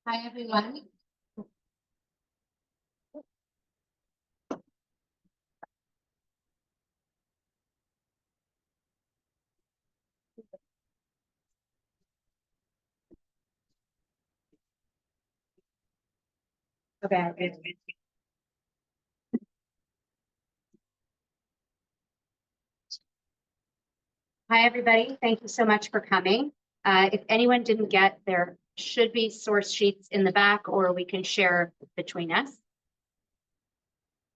Hi, everyone. Okay. Hi, everybody. Thank you so much for coming. If anyone didn't get, there should be source sheets in the back, or we can share between us.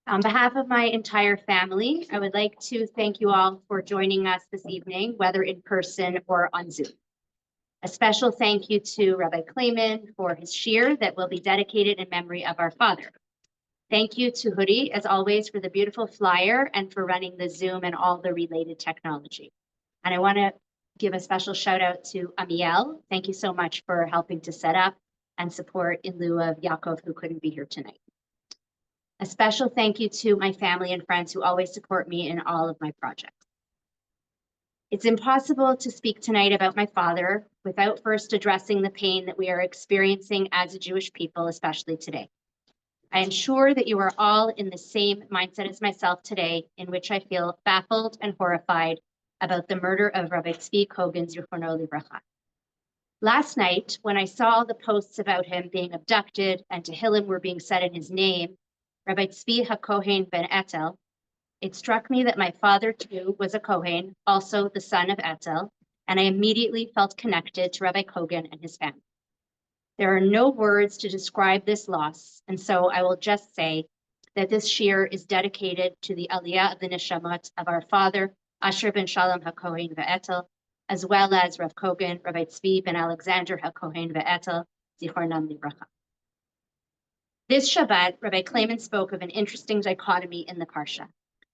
On behalf of my entire family, I would like to thank you all for joining us this evening, whether in person or on Zoom. A special thank you to Rabbi Claman for his shiur that will be dedicated in memory of our father. Thank you to Hoodie, as always, for the beautiful flyer and for running the Zoom and all the related technology. And I want to give a special shout out to Amiel. Thank you so much for helping to set up and support in lieu of Yaakov, who couldn't be here tonight. A special thank you to my family and friends who always support me in all of my projects. It's impossible to speak tonight about my father without first addressing the pain that we are experiencing as a Jewish people, especially today. I am sure that you are all in the same mindset as myself today, in which I feel baffled and horrified about the murder of Rabbi Tzvi Kogan, Zichrono Livracha. Last night, when I saw the posts about him being abducted and Tehillim were being said in his name, Rabbi Tzvi HaKohen ben Etel, it struck me that my father too was a Kohen, also the son of Etel, and I immediately felt connected to Rabbi Kogan and his family. There are no words to describe this loss, and so I will just say that this shiur is dedicated to the aliyah of the neshamot of our father, Osher ben Shalom HaKohen ve'etel, as well as Rav Kogan, Rabbi Tzvi ben Alexander HaKohen ve'etel, Zichronam Livracha. This Shabbat, Rabbi Claman spoke of an interesting dichotomy in the Parsha,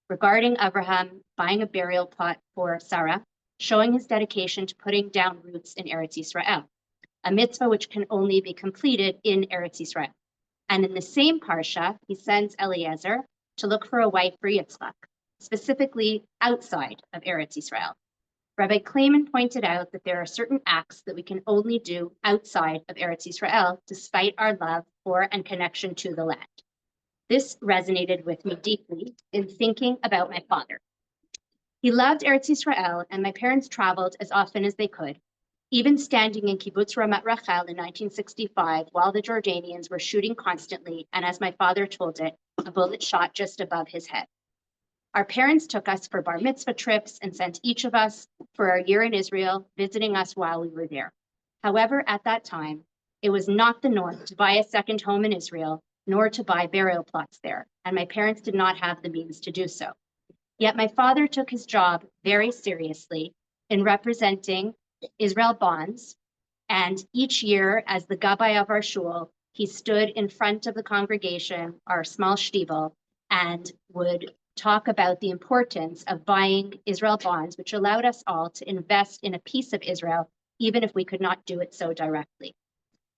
regarding Abraham buying a burial plot for Sarah, showing his dedication to putting down roots in Eretz Yisrael, a mitzvah which can only be completed in Eretz Yisrael. And in the same Parsha, he sends Eliezer to look for a wife for Yitzchak, specifically outside of Eretz Yisrael. Rabbi Claman pointed out that there are certain acts that we can only do outside of Eretz Yisrael, despite our love for and connection to the land. This resonated with me deeply in thinking about my father. He loved Eretz Yisrael, and my parents traveled as often as they could, even standing in Kibbutz Ramat Rachel in 1965 while the Jordanians were shooting constantly, and as my father told it, a bullet shot just above his head. Our parents took us for bar mitzvah trips and sent each of us for our year in Israel, visiting us while we were there. However, at that time, it was not the norm to buy a second home in Israel, nor to buy burial plots there, and my parents did not have the means to do so. Yet my father took his job very seriously in representing Israel bonds, and each year, as the Gabbai of our shul, he stood in front of the congregation, our small shtivel, and would talk about the importance of buying Israel bonds, which allowed us all to invest in a piece of Israel, even if we could not do it so directly.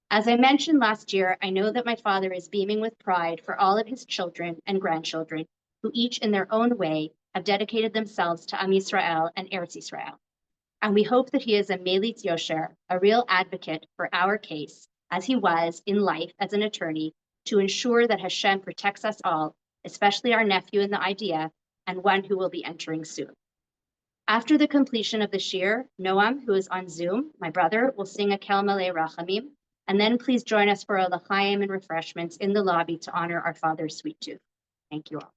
As I mentioned last year, I know that my father is beaming with pride for all of his children and grandchildren, who each in their own way have dedicated themselves to Am Yisrael and Eretz Yisrael. And we hope that he is a Melitz Yosher, a real advocate for our case, as he was in life as an attorney, to ensure that Hashem protects us all, especially our nephew in the IDF, and one who will be entering soon. After the completion of the shiur, Noam, who is on Zoom, my brother, will sing a Kel Malei Rachamim, and then please join us for a l'chaim and refreshments in the lobby to honor our father's sweet tooth. Thank you all.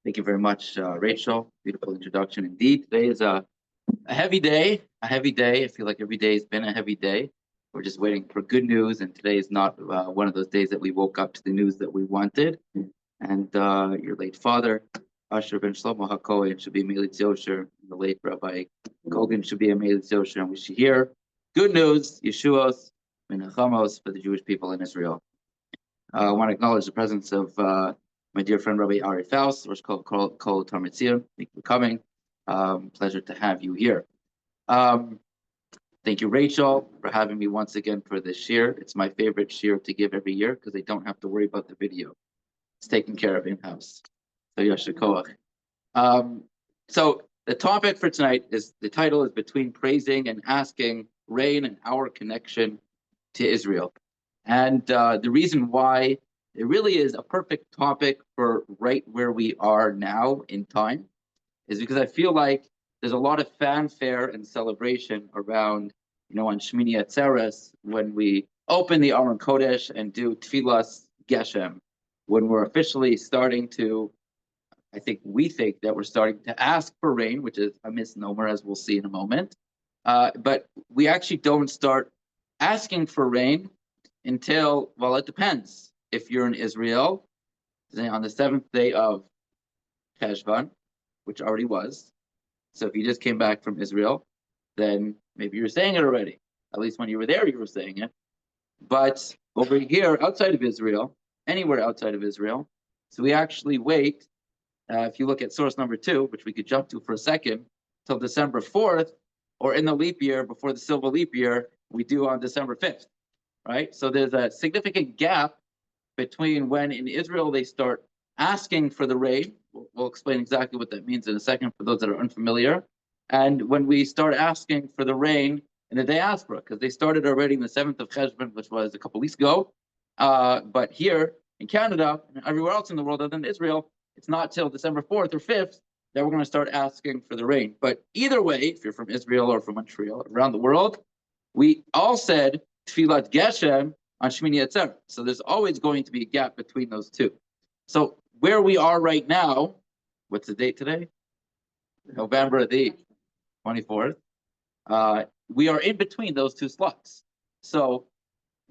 Thank you very much, Rachel. Beautiful introduction indeed. Today is a heavy day, I feel like every day has been a heavy day. We're just waiting for good news, and today is not one of those days that we woke up to the news that we wanted. And your late father, Osher ben Shlomo HaKohen, should be Melitz Yosher. The late Rabbi Kogan should be a Melitz Yosher, and we should hear good news, Yeshuos, Menachamos for the Jewish people in Israel. I want to acknowledge the presence of my dear friend Rabbi Ari Faust, Rosh Kol Tarmitzir. Thank you for coming. Pleasure to have you here. Thank you, Rachel, for having me once again for this shiur. It's my favorite shiur to give every year because I don't have to worry about the video. It's taken care of in-house. So Yasher Koach. So the topic for tonight is, the title is Between Praising and Asking, Rain and Our Connection to Israel. And the reason why it really is a perfect topic for right where we are now in time is because I feel like there's a lot of fanfare and celebration around, on Shmini Atzeres, when we open the Aron Kodesh and do Tfilas Geshem, when we're officially starting to, we think that we're starting to ask for rain, which is a misnomer, as we'll see in a moment. But we actually don't start asking for rain until, well, it depends. If you're in Israel, on the 7th day of Cheshvan, which already was. So if you just came back from Israel, then maybe you're saying it already. At least when you were there, you were saying it. But over here, outside of Israel, anywhere outside of Israel, so we actually wait, if you look at source number 2, which we could jump to for a second, till December 4th, or in the leap year, before the silver leap year, we do on December 5th, right? So there's a significant gap between when in Israel they start asking for the rain. We'll explain exactly what that means in a second for those that are unfamiliar. And when we start asking for the rain in the diaspora, because they started already in the 7th of Cheshvan, which was a couple weeks ago. But here in Canada and everywhere else in the world other than Israel, it's not till December 4th or 5th that we're going to start asking for the rain. But either way, if you're from Israel or from Montreal, around the world, we all said Tfilat Geshem on Shmini Atzeres. So there's always going to be a gap between those two. So where we are right now, what's the date today? November the 24th. We are in between those two slots. So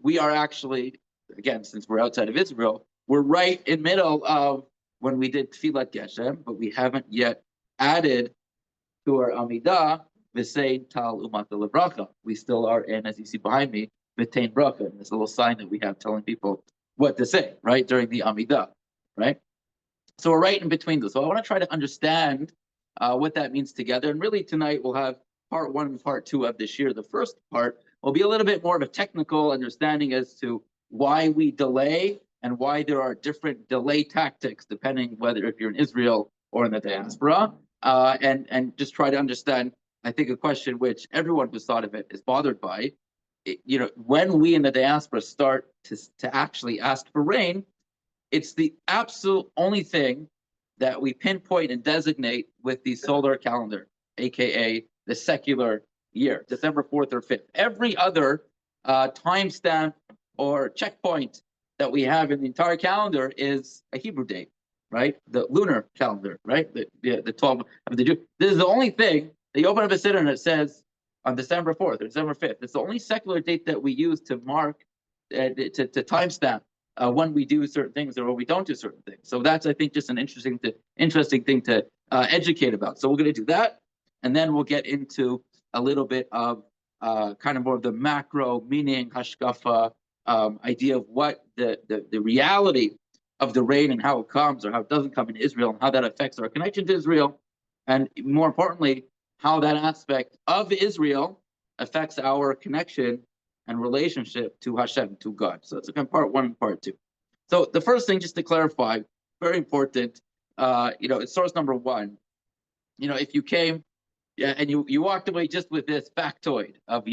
we are actually, again, since we're outside of Israel, we're right in middle of when we did Tfilat Geshem, but we haven't yet added to our Amidah, V'sein Tal Umata Lebracha. We still are in, as you see behind me, V'tein Bracha, and this little sign that we have telling people what to say, right, during the Amidah, right? So we're right in between those. So I want to try to understand what that means together. And really tonight we'll have part 1 and part 2 of this year. The first part will be a little bit more of a technical understanding as to why we delay and why there are different delay tactics, depending whether if you're in Israel or in the diaspora, and just try to understand, I think, a question which everyone who's thought of it is bothered by. When we in the diaspora start to actually ask for rain, it's the absolute only thing that we pinpoint and designate with the solar calendar, aka the secular year, December 4th or 5th. Every other timestamp or checkpoint that we have in the entire calendar is a Hebrew date, right? The lunar calendar, right? The 12 of the Jew. This is the only thing that you open up a siddur and it says on December 4th or December 5th. It's the only secular date that we use to mark, to timestamp when we do certain things or when we don't do certain things. So that's, I think, just an interesting thing to educate about. So we're going to do that, and then we'll get into a little bit of kind of more of the macro meaning, hashkafa, idea of what the reality of the rain and how it comes or how it doesn't come in Israel and how that affects our connection to Israel, and more importantly, how that aspect of Israel affects our connection and relationship to Hashem, to God. So it's part 1 and part 2. So the first thing, just to clarify, very important, it's source number 1. If you came and you walked away just with this factoid of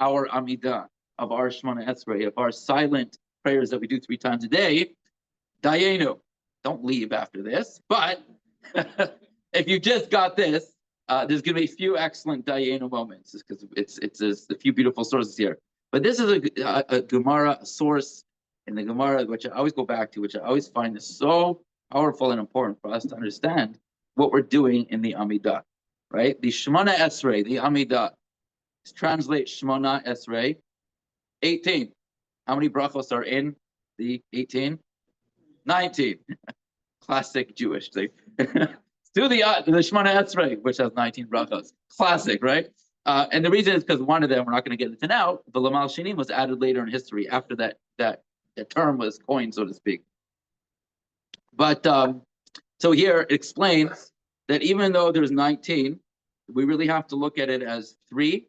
our Amidah, of our Shemona Esrei, of our silent prayers that we do 3 times a day, Dayenu, don't leave after this. But if you just got this, there's going to be a few excellent Dayenu moments because it's a few beautiful sources here. But this is a Gemara, a source in the Gemara, which I always go back to, which I always find is so powerful and important for us to understand what we're doing in the Amidah, right? The Shemona Esrei, the Amidah, translate Shemona Esrei, 18. How many brachos are in the 18? 19. Classic Jewish thing. Do the Shemona Esrei, which has 19 brachos. Classic, right? And the reason is because one of them, we're not going to get into now, the Lamal Shinim was added later in history after that term was coined, so to speak. But so here it explains that even though there's 19, we really have to look at it as 3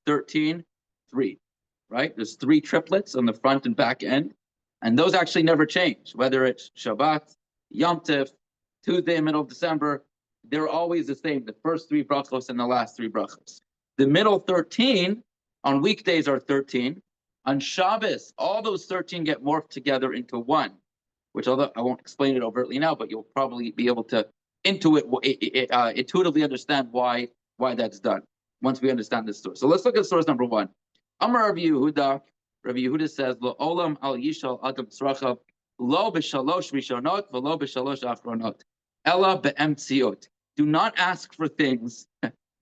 13, 3, right? There's 3 triplets on the front and back end. And those actually never change, whether it's Shabbat, Yom Tov, Tuesday, middle of December, they're always the same, the first 3 brachos and the last 3 brachos. The middle 13 on weekdays are 13. On Shabbos, all those 13 get morphed together into 1, which although I won't explain it overtly now, but you'll probably be able to intuitively understand why that's done once we understand this story. So let's look at source number 1. Amar Rabbi Yehuda. Rabbi Yehuda says, "Lo olam al yishal adam tzrachav, lo b'shalosh rishonot, v'lo b'shalosh achronot, ella be'emtziot." Do not ask for things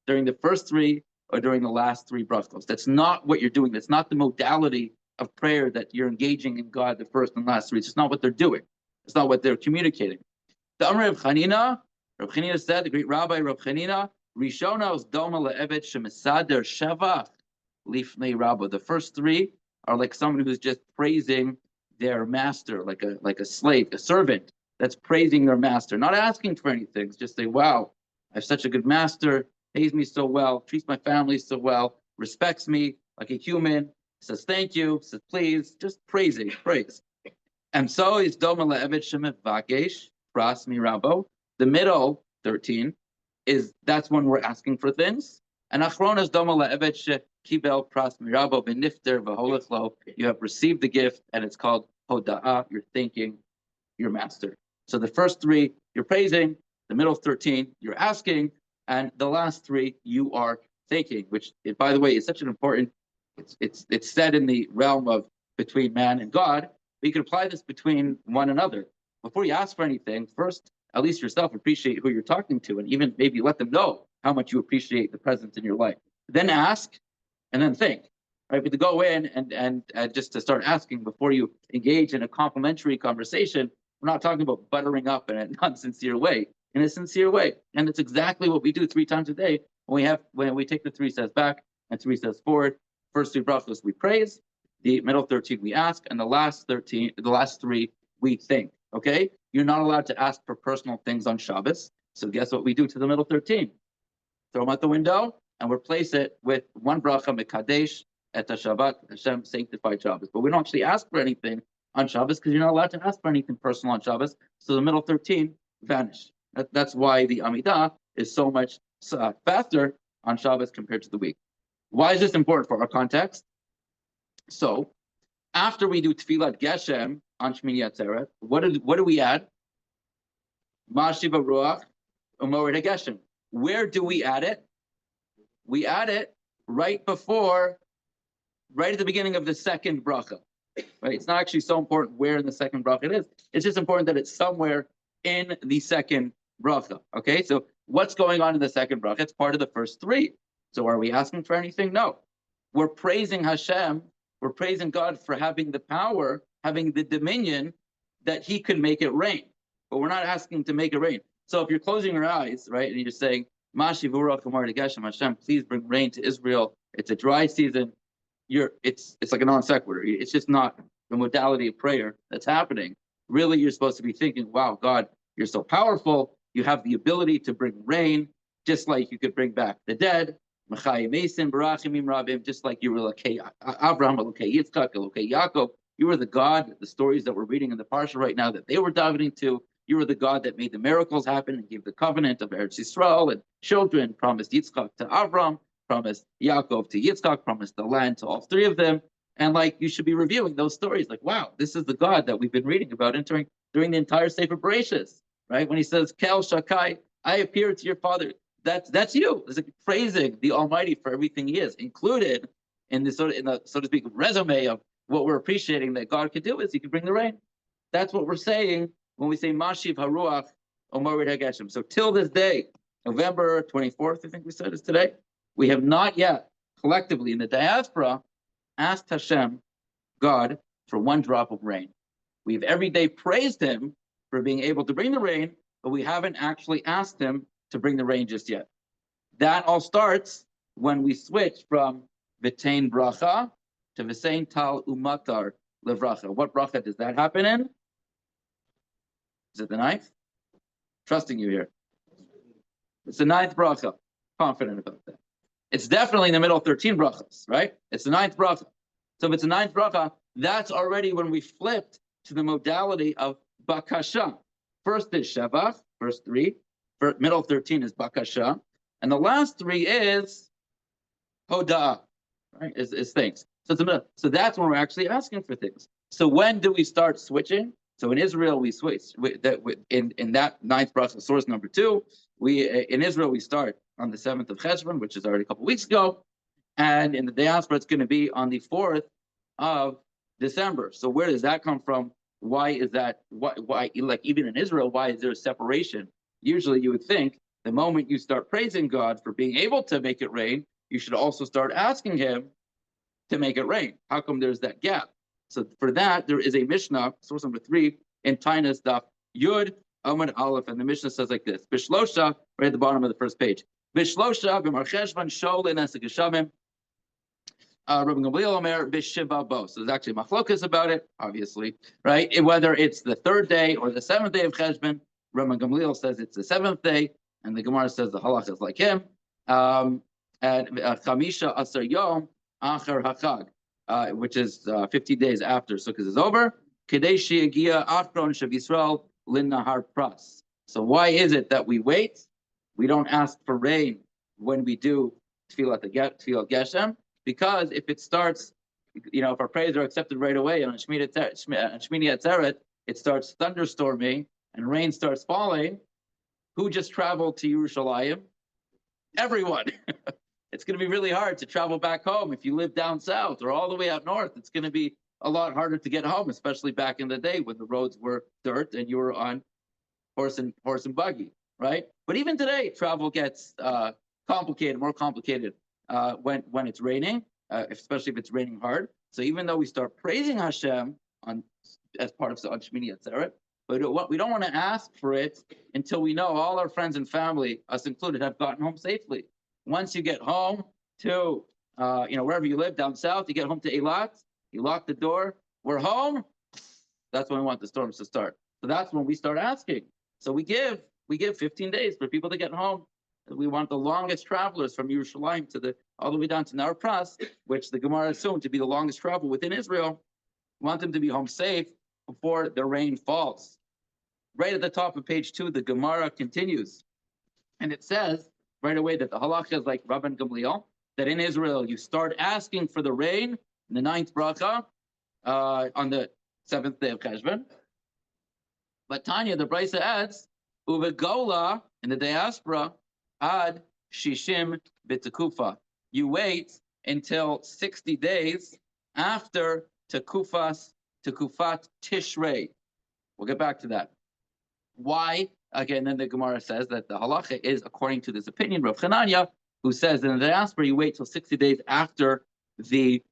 during the first 3 or during the last 3 brachos. That's not what you're doing. That's not the modality of prayer that you're engaging in God the first and last 3. It's just not what they're doing. It's not what they're communicating. The Amar Reb Chanina said, the great Rabbi Reb Chanina, Rishona is doma le'evet shemesader shevach lifnei Rabba. The first 3 are like someone who's just praising their master, like a slave, a servant that's praising their master, not asking for anything. It's just say, wow, I have such a good master, pays me so well, treats my family so well, respects me like a human, says thank you, says please, just praising, praise. And so is doma le'evet shemet vakesh pras mi Rabbo. The middle 13 that's when we're asking for things. And achrona is doma le'evet shekibel pras mi Rabbo benifter v'holechlo. You have received the gift, and it's called hoda'ah. You're thanking your master. So the first 3 you're praising, the middle 13 you're asking, and the last 3 you are thanking. Which, by the way, is such an important. It's said in the realm of between man and God. But you can apply this between one another. Before you ask for anything, first, at least yourself, appreciate who you're talking to, and even maybe let them know how much you appreciate the presence in your life. Then ask, and then think. Right? But to go in and just to start asking before you engage in a complimentary conversation, we're not talking about buttering up in a non-sincere way, in a sincere way. And it's exactly what we do 3 times a day when we take the 3 steps back and 3 steps forward. First 3 brachos we praise, the middle 13 we ask, and the last 3 we think. Okay? You're not allowed to ask for personal things on Shabbos. So guess what we do to the middle 13? Throw them out the window and replace it with 1 bracha mekadesh et Shabbat, Hashem sanctified Shabbos. But we don't actually ask for anything on Shabbos because you're not allowed to ask for anything personal on Shabbos. So the middle 13 vanish. That's why the Amidah is so much faster on Shabbos compared to the week. Why is this important for our context? So after we do Tfilat Geshem on Shmini Atzeret, what do we add? Mashiva Ruach Umorid Geshem. Where do we add it? We add it right at the beginning of the second bracha. Right? It's not actually so important where in the second bracha it is. It's just important that it's somewhere in the second bracha. Okay, so what's going on in the second bracha? It's part of the first 3. So are we asking for anything? No. We're praising Hashem. We're praising God for having the power, having the dominion that He could make it rain. But we're not asking to make it rain. So if you're closing your eyes, right, and you're saying, Mashi Vurach Kamar Geshem, Hashem, please bring rain to Israel. It's a dry season. It's like a non sequitur. It's just not the modality of prayer that's happening. Really, you're supposed to be thinking, wow, God, you're so powerful. You have the ability to bring rain, just like you could bring back the dead. Just like you were like Abraham, Yitzchak, Yaakov. You were the God, the stories that we're reading in the Parsha right now that they were davening to. You were the God that made the miracles happen and gave the covenant of Eretz Yisrael and children, promised Yitzchak to Abraham, promised Yaakov to Yitzchak, promised the land to all 3 of them. And like you should be reviewing those stories. Like, wow, this is the God that we've been reading about during the entire Sefer Bereshis, right? When He says, Kel Shakai, I appeared to your father. That's you. It's like praising the Almighty for everything He is, included in the so to speak resume of what we're appreciating that God could do is He can bring the rain. That's what we're saying when we say Mashiv Haruach Omorid HaGeshem. So till this day, November 24th, I think we said is today, we have not yet collectively in the diaspora asked Hashem, God, for 1 drop of rain. We've every day praised Him for being able to bring the rain, but we haven't actually asked Him to bring the rain just yet. That all starts when we switch from V'tein bracha to V'sein tal umatar levracha. What bracha does that happen in? Is it the 9th? Trusting you here. It's the 9th bracha. Confident about that. It's definitely in the middle of 13 brachas, right? It's the 9th bracha. So if it's the 9th bracha, that's already when we flipped to the modality of bakasha. First is shevach, verse 3. Middle of 13 is bakasha. And the last 3 is hoda, right? Is things. So it's the middle. So that's when we're actually asking for things. So when do we start switching? So in Israel, we switch. In that 9th bracha, source number 2, in Israel we start on the 7th of Cheshvan, which is already a couple weeks ago, and in the diaspora it's going to be on the 4th of December. So where does that come from? Why is that? Why like even in Israel, why is there a separation? Usually you would think the moment you start praising God for being able to make it rain, you should also start asking Him to make it rain. How come there's that gap? So for that, there is a Mishnah, source number 3, in Tainus Daf Yud Amud Aleph, and the Mishnah says like this: Bishlosha, right at the bottom of the first page. Bishlosha b'mar cheshvan shol l'nesek geshamim. Rabbi Gamliel Omer b'shiva bo. So there's actually machlokas about it, obviously, right? Whether it's the 3rd day or the 7th day of Cheshvan. Rabbi Gamliel says it's the 7th day, and the Gemara says the halach is like him. And Chamisha Asar Yom Achar Hachag, which is 50 days after Sukkot is over. Kadeshi Agia Achron Shav Yisrael Lin Nahar Pras. So why is it that we wait? We don't ask for rain when we do Tfilat Geshem, because if it starts, if our prayers are accepted right away, and on Shmini Atzeret, it starts thunderstorming and rain starts falling, who just traveled to Yerushalayim? Everyone. It's going to be really hard to travel back home if you live down south or all the way up north. It's going to be a lot harder to get home, especially back in the day when the roads were dirt and you were on horse and buggy, right? But even today, travel gets complicated, more complicated when it's raining, especially if it's raining hard. So even though we start praising Hashem as part of Shmini Atzeret, but we don't want to ask for it until we know all our friends and family, us included, have gotten home safely. Once you get home to, wherever you live down south, you get home to Eilat, you lock the door, we're home. That's when we want the storms to start. So that's when we start asking. So we give 15 days for people to get home. We want the longest travelers from Yerushalayim all the way down to Nahar Pras, which the Gemara assumed to be the longest travel within Israel. We want them to be home safe before the rain falls. Right at the top of page 2, the Gemara continues, and it says right away that the halacha is like Rabbi Gamliel, that in Israel you start asking for the rain in the 9th bracha on the 7th day of Cheshvan. But Tanya, the Brisa adds, uvegola, in the diaspora, ad shishim b'tekufa. You wait until 60 days after tekufat tishrei. We'll get back to that. Why? Again, then the Gemara says that the halacha is according to this opinion, Rav Chananya, who says in the diaspora you wait till 60 days after the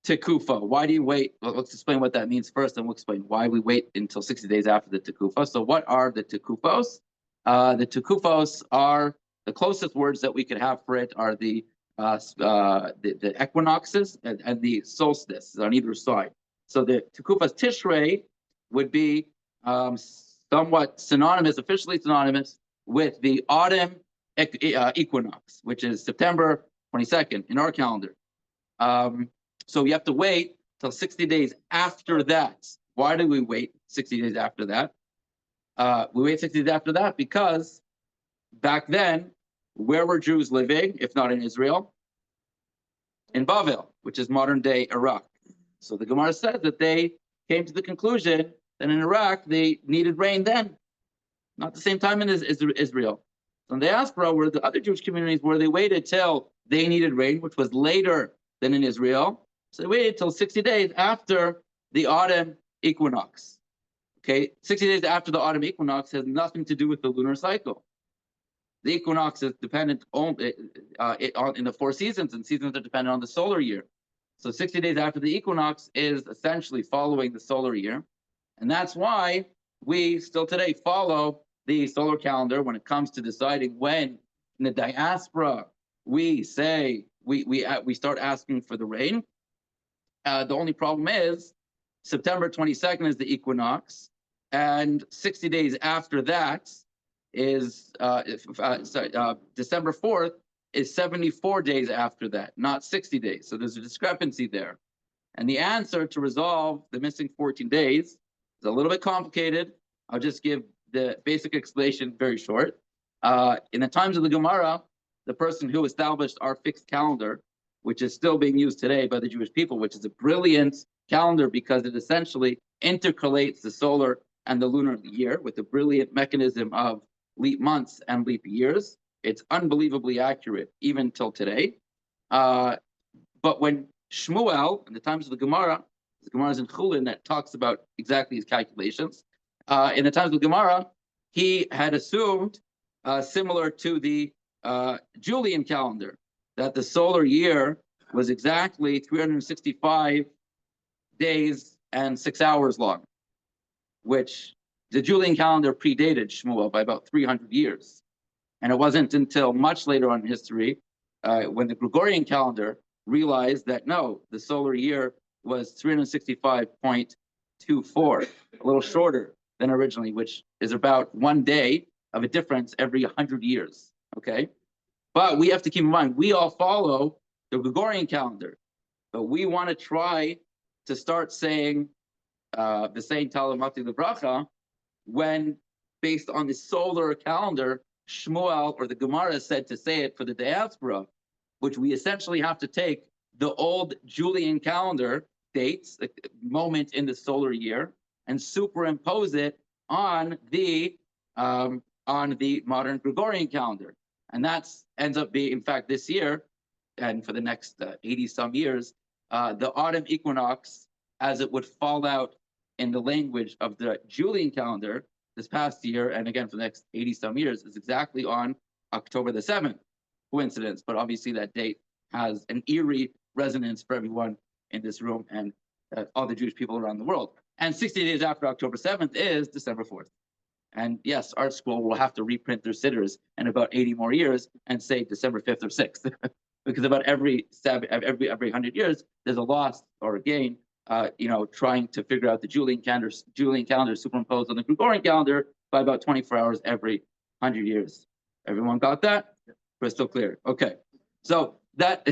tekufa. Why do you wait? Well, let's explain what that means first, and we'll explain why we wait until 60 days after the tekufa. So what are the tekufos? The tekufos are, the closest words that we could have for it are the equinoxes and the solstice on either side. So the tekufas tishrei would be somewhat synonymous, officially synonymous with the autumn equinox, which is September 22nd in our calendar. So you have to wait till 60 days after that. Why do we wait 60 days after that? We wait 60 days after that because back then, where were Jews living, if not in Israel? In Bavel, which is modern-day Iraq. So the Gemara says that they came to the conclusion that in Iraq, they needed rain then, not the same time as Israel. So in the diaspora, where the other Jewish communities, where they waited till they needed rain, which was later than in Israel. So they waited till 60 days after the autumn equinox. Okay, 60 days after the autumn equinox has nothing to do with the lunar cycle. The equinox is dependent on in the 4 seasons, and seasons are dependent on the solar year. So 60 days after the equinox is essentially following the solar year. And that's why we still today follow the solar calendar when it comes to deciding when in the diaspora we say we start asking for the rain. The only problem is September 22nd is the equinox, and 60 days after that is December 4th is 74 days after that, not 60 days. So there's a discrepancy there. And the answer to resolve the missing 14 days is a little bit complicated. I'll just give the basic explanation very short. In the times of the Gemara, the person who established our fixed calendar, which is still being used today by the Jewish people, which is a brilliant calendar because it essentially intercalates the solar and the lunar year with a brilliant mechanism of leap months and leap years. It's unbelievably accurate even till today. But when Shmuel, in the times of the Gemara is in Chulin that talks about exactly his calculations. In the times of the Gemara, he had assumed, similar to the Julian calendar, that the solar year was exactly 365 days and 6 hours long, which the Julian calendar predated Shmuel by about 300 years. And it wasn't until much later on in history, when the Gregorian calendar realized that no, the solar year was 365.24, a little shorter than originally, which is about 1 day of a difference every 100 years, okay? But we have to keep in mind, we all follow the Gregorian calendar, but we want to try to start saying the saying Talamati Lebracha when, based on the solar calendar, Shmuel or the Gemara said to say it for the diaspora, which we essentially have to take the old Julian calendar dates, the moment in the solar year, and superimpose it on the modern Gregorian calendar. And that's ends up being, in fact, this year, and for the next 80 some years, the autumn equinox, as it would fall out in the language of the Julian calendar this past year, and again for the next 80 some years, is exactly on October the 7th. Coincidence, but obviously that date has an eerie resonance for everyone in this room and all the Jewish people around the world. And 60 days after October 7th is December 4th. And yes, Art School will have to reprint their sitters in about 80 more years and say December 5th or 6th, because about every 100 years there's a loss or a gain. Trying to figure out the Julian calendar superimposed on the Gregorian calendar by about 24 hours every 100 years. Everyone got that? Crystal clear. Okay. So that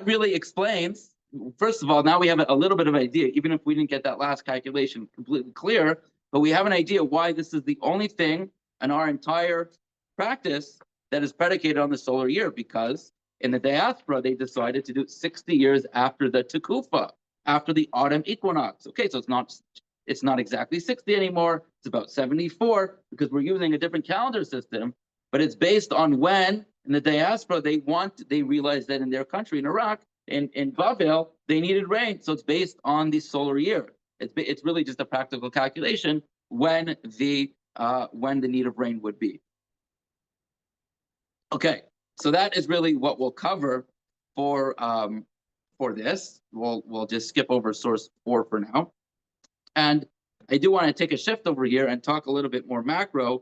really explains. First of all, now we have a little bit of an idea, even if we didn't get that last calculation completely clear, but we have an idea why this is the only thing in our entire practice that is predicated on the solar year, because in the diaspora, they decided to do it 60 years after the Tekufa, after the autumn equinox. Okay, so it's not exactly 60 anymore. It's about 74 because we're using a different calendar system, but it's based on when in the diaspora they realized that in their country, in Iraq, in Babel, they needed rain. So it's based on the solar year. It's really just a practical calculation when the need of rain would be. Okay. So that is really what we'll cover for this. We'll just skip over source 4 for now. And I do want to take a shift over here and talk a little bit more macro,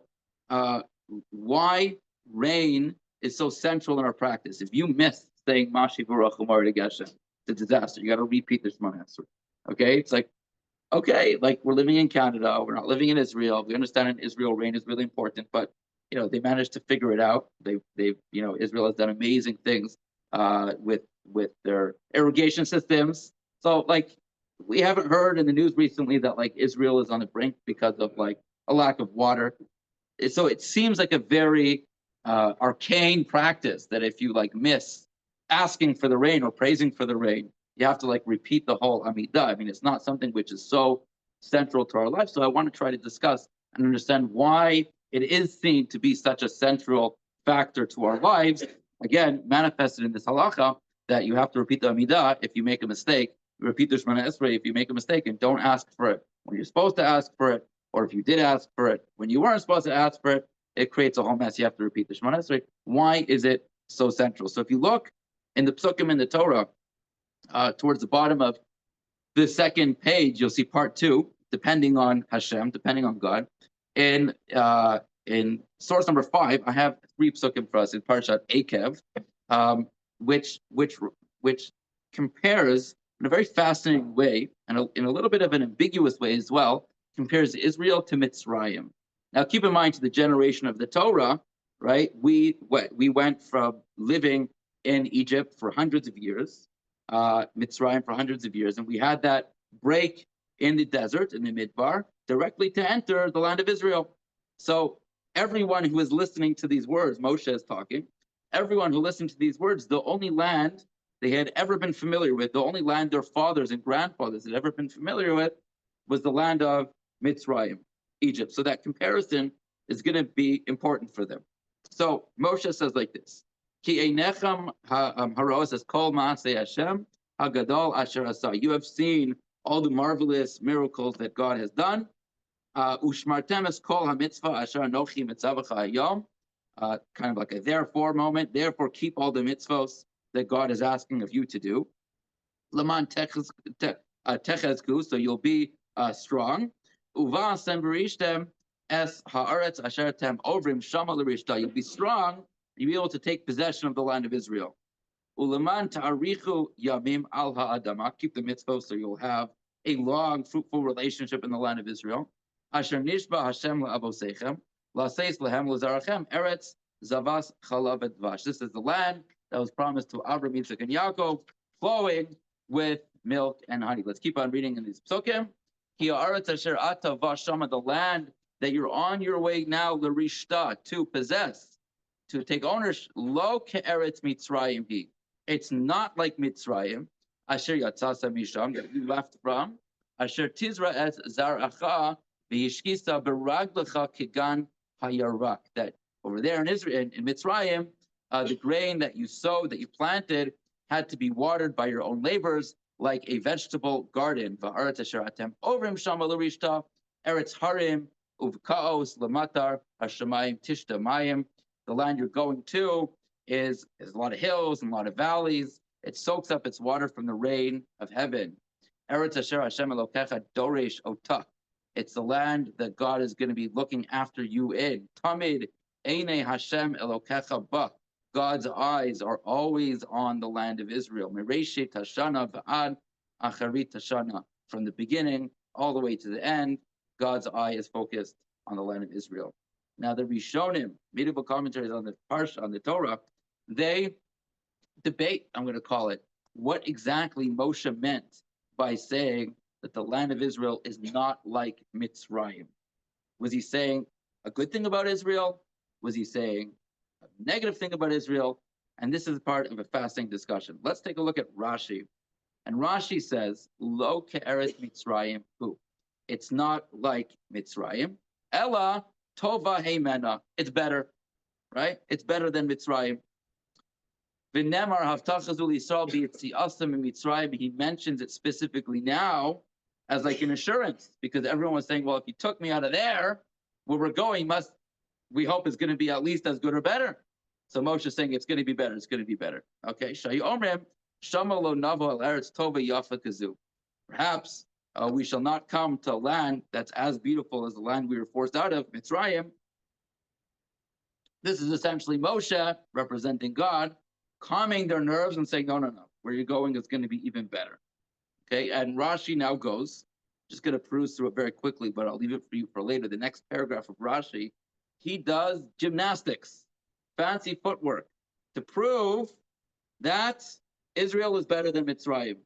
why rain is so central in our practice. If you miss saying Mashi Baruch Umar to Geshem, it's a disaster. You got to repeat this Shema Esrei. Okay? It's like, okay, like we're living in Canada, we're not living in Israel. We understand in Israel rain is really important, but they managed to figure it out. Israel has done amazing things with their irrigation systems. So we haven't heard in the news recently that Israel is on the brink because of a lack of water. So it seems like a very arcane practice that if you miss asking for the rain or praising for the rain, you have to repeat the whole Amidah. I mean, it's not something which is so central to our life. So I want to try to discuss and understand why it is seen to be such a central factor to our lives, again, manifested in this halacha, that you have to repeat the Amidah if you make a mistake, repeat the Shema Esrei if you make a mistake, and don't ask for it when you're supposed to ask for it, or if you did ask for it when you weren't supposed to ask for it, it creates a whole mess. You have to repeat the Shema Esrei. Why is it so central? So if you look in the Psukim in the Torah, towards the bottom of the second page, you'll see part 2, depending on Hashem, depending on God. In source number 5, I have 3 psukim for us in Parshat Akev, which compares in a very fascinating way, and in a little bit of an ambiguous way as well, compares Israel to Mitzrayim. Now, keep in mind, to the generation of the Torah, right? We went from living in Egypt for hundreds of years, Mitzrayim for hundreds of years, and we had that break in the desert, in the Midbar, directly to enter the land of Israel. So everyone who is listening to these words, Moshe is talking, everyone who listened to these words, the only land they had ever been familiar with, the only land their fathers and grandfathers had ever been familiar with, was the land of Mitzrayim, Egypt. So that comparison is going to be important for them. So Moshe says like this: Ki einechem haros es kol ma'aseh Hashem hagadol asher asa. You have seen all the marvelous miracles that God has done. Ushmartem es kol hamitzvah asher anochi mitzavacha hayom. Kind of like a therefore moment. Therefore, keep all the mitzvos that God is asking of you to do. Laman techezku, so you'll be strong. Uva sem berishtem es haaretz asher tem ovrim shama l'rishta. You'll be strong. You'll be able to take possession of the land of Israel. Ulaman ta'arichu yamim al ha'adama. Keep the mitzvot so you'll have a long, fruitful relationship in the land of Israel. Asher nishba Hashem la'avosechem la'seis lehem l'zarachem eretz zavas chalav et dvash. This is the land that was promised to Abraham, Yitzchak, and Yaakov, flowing with milk and honey. Let's keep on reading in these psukim. Ki ha'aretz asher ata vashama, the land that you're on your way now, l'rishta, to possess, to take ownership. Lo ke'eretz Mitzrayim hi. It's not like Mitzrayim. Asher yatzasa misham, that you left from. Asher tizra es zaracha v'yishkisa beraglecha kigan hayarak. That over there in Israel, in Mitzrayim, the grain that you sowed, that you planted, had to be watered by your own labors, like a vegetable garden. Va'aretz asher atem ovrim shama l'rishta eretz harim uvkaos lamatar hashamayim tishta mayim. The land you're going to is a lot of hills and a lot of valleys. It soaks up its water from the rain of heaven. Eretz asher Hashem Elokecha doresh otah. It's the land that God is going to be looking after you in. Tamid einei Hashem Elokecha ba. God's eyes are always on the land of Israel. Mereshit Hashana v'ad acharit Hashana. From the beginning all the way to the end, God's eye is focused on the land of Israel. Now the Rishonim, medieval commentaries on the Parsha, on the Torah, they debate, I'm going to call it, what exactly Moshe meant by saying that the land of Israel is not like Mitzrayim. Was he saying a good thing about Israel? Was he saying a negative thing about Israel? And this is part of a fascinating discussion. Let's take a look at Rashi. And Rashi says, Lo ke'eretz Mitzrayim hu. It's not like Mitzrayim. Ella tova heimena. It's better, right? It's better than Mitzrayim. V'nemar havtachazu l'Yisrael b'yitziasam in Mitzrayim. He mentions it specifically now as like an assurance, because everyone was saying, well, if you took me out of there, where we're going we hope it's going to be at least as good or better. So Moshe is saying it's going to be better. It's going to be better. Okay. Shayu omrim shama lo navo al eretz tova yafa kazu. Perhaps we shall not come to a land that's as beautiful as the land we were forced out of, Mitzrayim. This is essentially Moshe representing God, calming their nerves and saying, no, where you're going is going to be even better. Okay, and Rashi now goes, just going to peruse through it very quickly, but I'll leave it for you for later. The next paragraph of Rashi, he does gymnastics, fancy footwork, to prove that Israel is better than Mitzrayim.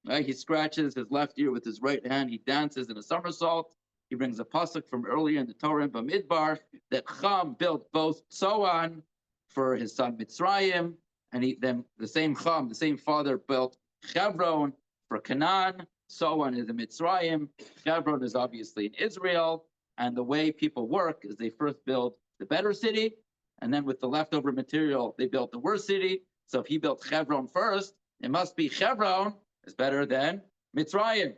Right? He scratches his left ear with his right hand. He dances in a somersault. He brings a pasuk from earlier in the Torah in Bamidbar that Cham built both Tzoan for his son Mitzrayim, and then the same Cham, the same father, built Hebron for Canaan. Tzoan is in Mitzrayim. Hebron is obviously in Israel. And the way people work is they first build the better city, and then with the leftover material, they built the worst city. So if he built Hebron first, it must be Hebron is better than Mitzrayim.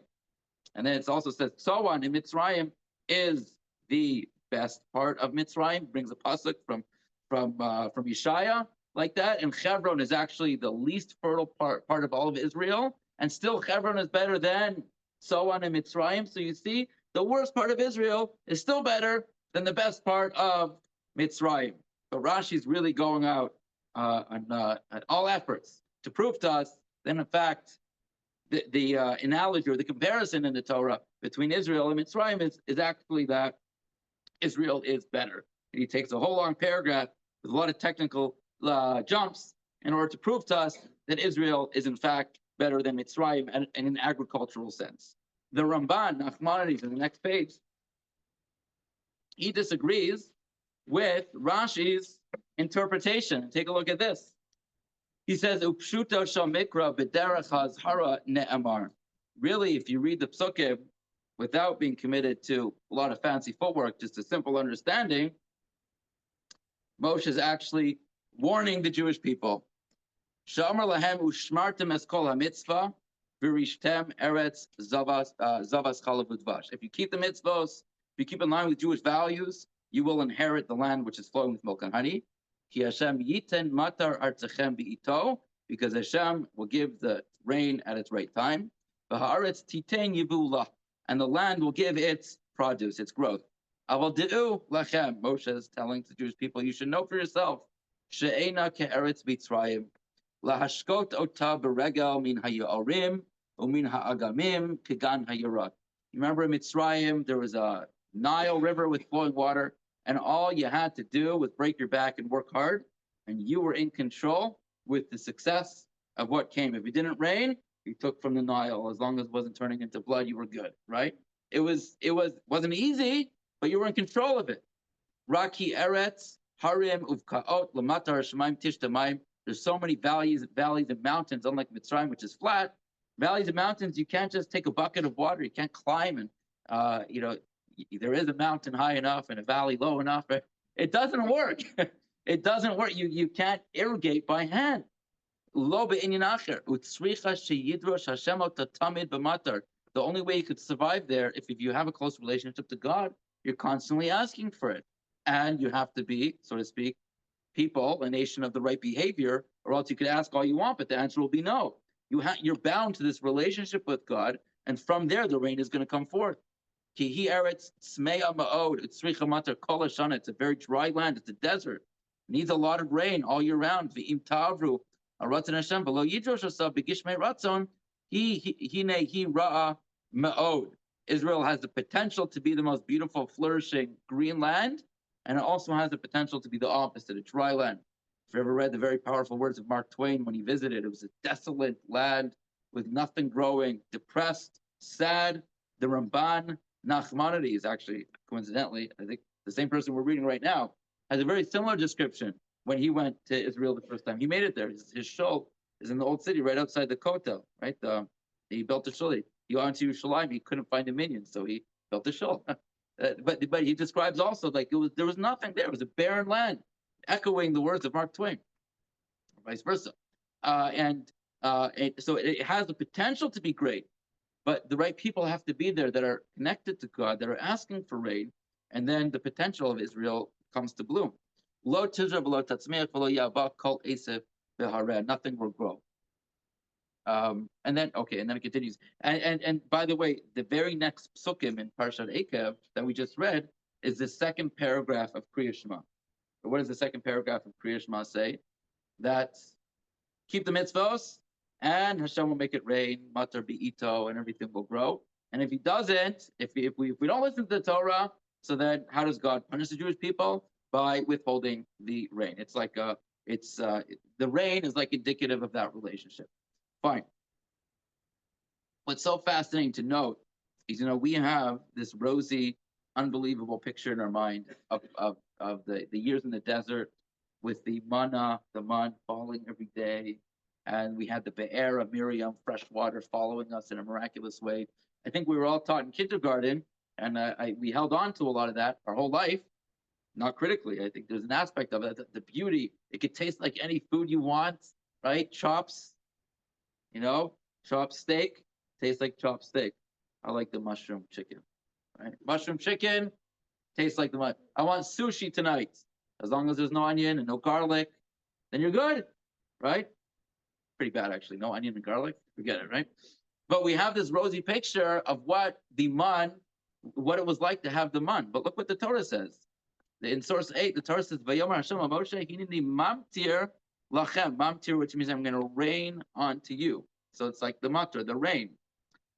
And then it also says Tzoan in Mitzrayim is the best part of Mitzrayim. Brings a pasuk from Yeshaya like that. And Hebron is actually the least fertile part of all of Israel. And still Hebron is better than Tzoan in Mitzrayim. So you see, the worst part of Israel is still better than the best part of Mitzrayim. But Rashi's really going out at all efforts to prove to us that, in fact, the analogy or the comparison in the Torah between Israel and Mitzrayim is actually that Israel is better. And he takes a whole long paragraph with a lot of technical jumps in order to prove to us that Israel is in fact better than Mitzrayim and in an agricultural sense. The Ramban, Nachmanides, in the next page, he disagrees with Rashi's interpretation. Take a look at this. He says, "Upshuto shamikra b'derech hazhara ne'amar." Really, if you read the psukim without being committed to a lot of fancy footwork, just a simple understanding, Moshe is actually warning the Jewish people. Shamar lahem ushmartem es kol hamitzvah v'rishtem eretz zavas chalav udvash. If you keep the mitzvos, if you keep in line with Jewish values, you will inherit the land which is flowing with milk and honey. Ki Hashem yiten matar artzachem bi'ito, because Hashem will give the rain at its right time. V'haaretz titen yivula, and the land will give its produce, its growth. Aval di'u lachem, Moshe is telling the Jewish people, you should know for yourself, she'ena ke'eretz Mitzrayim, lahashkot ota beregel min ha'yorim, umin ha'agamim kegan ha'yarot. Remember in Mitzrayim, there was a Nile River with flowing water, and all you had to do was break your back and work hard, and you were in control with the success of what came. If it didn't rain, you took from the Nile. As long as it wasn't turning into blood, you were good, right? It wasn't easy, but you were in control of it. Raki eretz harim uvkaot lamatar shemaim tishtamayim. There's so many valleys and mountains, unlike Mitzrayim, which is flat. Valleys and mountains, you can't just take a bucket of water. You can't climb and there is a mountain high enough and a valley low enough. It doesn't work. It doesn't work. You can't irrigate by hand. The only way you could survive there, if you have a close relationship to God, you're constantly asking for it. And you have to be, so to speak, people, a nation of the right behavior, or else you could ask all you want, but the answer will be no. You're bound to this relationship with God, and from there the rain is going to come forth. It's a very dry land. It's a desert. It needs a lot of rain all year round. Israel has the potential to be the most beautiful, flourishing green land, and it also has the potential to be the opposite, a dry land. If you ever read the very powerful words of Mark Twain when he visited, it was a desolate land with nothing growing, depressed, sad. The Ramban Nachmanides, actually, coincidentally, I think the same person we're reading right now, has a very similar description when he went to Israel the first time. He made it there. His shul is in the old city right outside the Kotel, right? He built a shul. He went to Yerushalayim. He couldn't find a minion, so he built a shul. But he describes also like there was nothing there. It was a barren land, echoing the words of Mark Twain, or vice versa. So it has the potential to be great. But the right people have to be there that are connected to God, that are asking for rain, and then the potential of Israel comes to bloom. Nothing will grow. And then it continues. And by the way, the very next psukim in Parshat Ekev that we just read is the second paragraph of Kriya Shema. What does the second paragraph of Kriya Shema say? That keep the mitzvos, and Hashem will make it rain, matar bi'ito, and everything will grow. And if he doesn't, if we don't listen to the Torah, so then how does God punish the Jewish people? By withholding the rain. It's like the rain is like indicative of that relationship. Fine. What's so fascinating to note is, we have this rosy, unbelievable picture in our mind of the years in the desert with the manna, the man falling every day. And we had the Be'er of Miriam, fresh water following us in a miraculous way. I think we were all taught in kindergarten, and we held on to a lot of that our whole life, not critically. I think there's an aspect of it, the beauty. It could taste like any food you want, right? Chops, chopped steak, tastes like chopped steak. I like the mushroom chicken, right? Mushroom chicken tastes like I want sushi tonight. As long as there's no onion and no garlic, then you're good, right? Pretty bad, actually. No onion and garlic. Forget it, right? But we have this rosy picture of what it was like to have the man. But look what the Torah says. In source 8, the Torah says, Vayomer Hashem Moshe, hineni mamtir lachem. Mamtir, which means I'm going to rain onto you. So it's like the matar, the rain.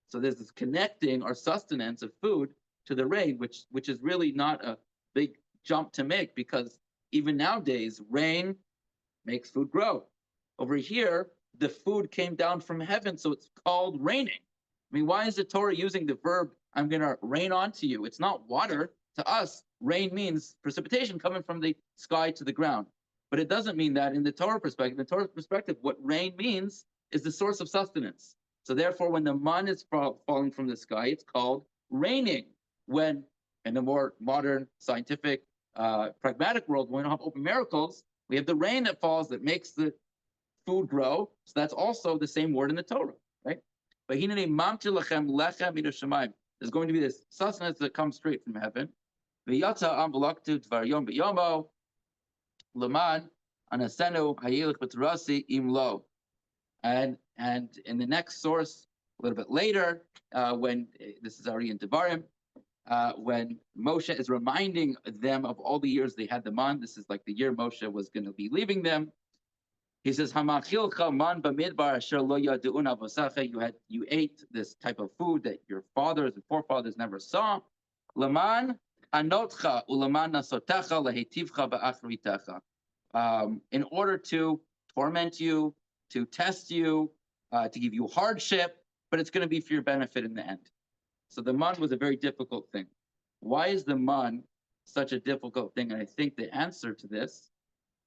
So there's this connecting or sustenance of food to the rain, which is really not a big jump to make, because even nowadays, rain makes food grow. Over here, the food came down from heaven, so it's called raining. I mean, why is the Torah using the verb, I'm going to rain onto you? It's not water. To us, rain means precipitation coming from the sky to the ground. But it doesn't mean that in the Torah perspective. In the Torah perspective, what rain means is the source of sustenance. So therefore, when the man is falling from the sky, it's called raining. When in the more modern, scientific, pragmatic world, when we don't have open miracles, we have the rain that falls that makes the food grow. So that's also the same word in the Torah, right? But there's going to be this sustenance that comes straight from heaven. And in the next source, a little bit later, when this is already in Devarim, when Moshe is reminding them of all the years they had the man, this is like the year Moshe was going to be leaving them. He says, you ate this type of food that your fathers and forefathers never saw. In order to torment you, to test you, to give you hardship, but it's going to be for your benefit in the end. So the man was a very difficult thing. Why is the man such a difficult thing? And I think the answer to this,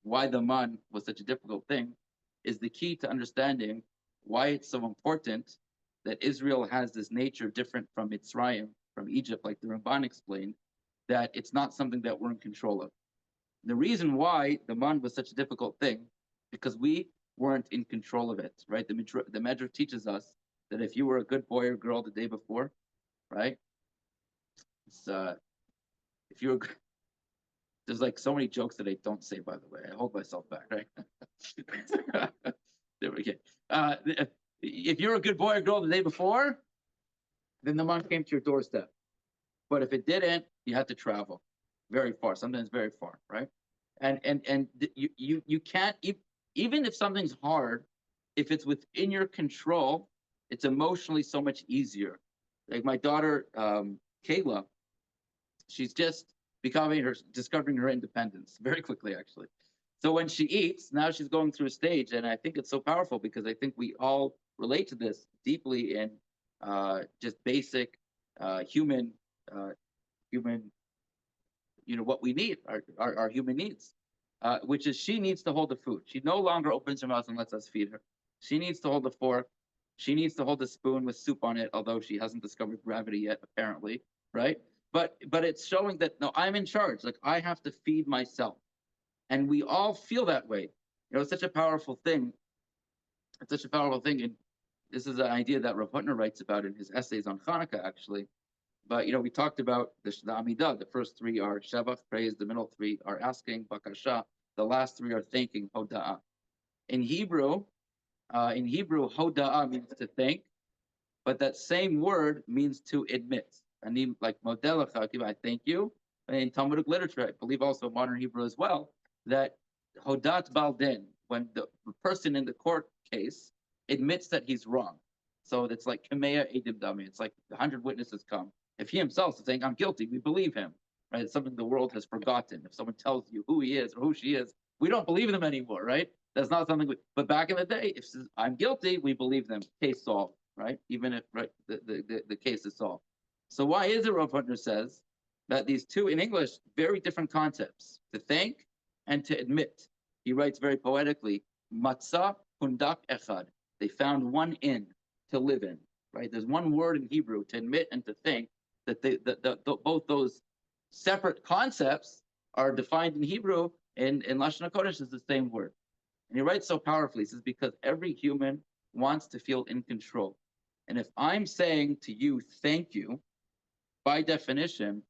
why the man was such a difficult thing, is the key to understanding why it's so important that Israel has this nature different from Mitzrayim, from Egypt, like the Ramban explained, that it's not something that we're in control of. The reason why the man was such a difficult thing, because we weren't in control of it, right? The Medrash teaches us that if you were a good boy or girl the day before, right? It's, if you're, there's like so many jokes that I don't say, by the way. I hold myself back, right? There we go. If you're a good boy or girl the day before, then the man came to your doorstep. But if it didn't, you had to travel very far, sometimes very far, right? And you can't, even if something's hard, if it's within your control, it's emotionally so much easier. Like my daughter, Kayla, she's just discovering her independence very quickly, actually. So when she eats, now she's going through a stage, and I think it's so powerful because I think we all relate to this deeply in just basic human, what we need, our human needs, which is she needs to hold the food. She no longer opens her mouth and lets us feed her. She needs to hold the fork. She needs to hold the spoon with soup on it, although she hasn't discovered gravity yet, apparently, right? But it's showing that, no, I'm in charge. Like, I have to feed myself. And we all feel that way. It's such a powerful thing. It's such a powerful thing. And this is an idea that Rav Hutner writes about in his essays on Hanukkah, actually. But, we talked about the Amidah. The first three are Shabbat, praise. The middle three are asking, Bakasha. The last three are thanking, Hoda'ah. In Hebrew, Hoda'ah means to thank, but that same word means to admit. And like Modelacha, I thank you. And in Talmudic literature, I believe also modern Hebrew as well, that Hodat Balden, when the person in the court case admits that he's wrong. So it's like Kameya Edim Dami. It's like 100 witnesses come. If he himself is saying, I'm guilty, we believe him. Right? It's something the world has forgotten. If someone tells you who he is or who she is, we don't believe them anymore, right? That's not something but back in the day, if I'm guilty, we believe them. Case solved, right? Even if the case is solved. So why is it, Rav Hutner says, that these two, in English, very different concepts, to thank and to admit. He writes very poetically, Matzah hundak echad. They found one inn to live in, right? There's one word in Hebrew, to admit and to thank, that both those separate concepts are defined in Hebrew, in Lashon HaKodesh is the same word. And he writes so powerfully, he says, because every human wants to feel in control. And if I'm saying to you, thank you, by definition,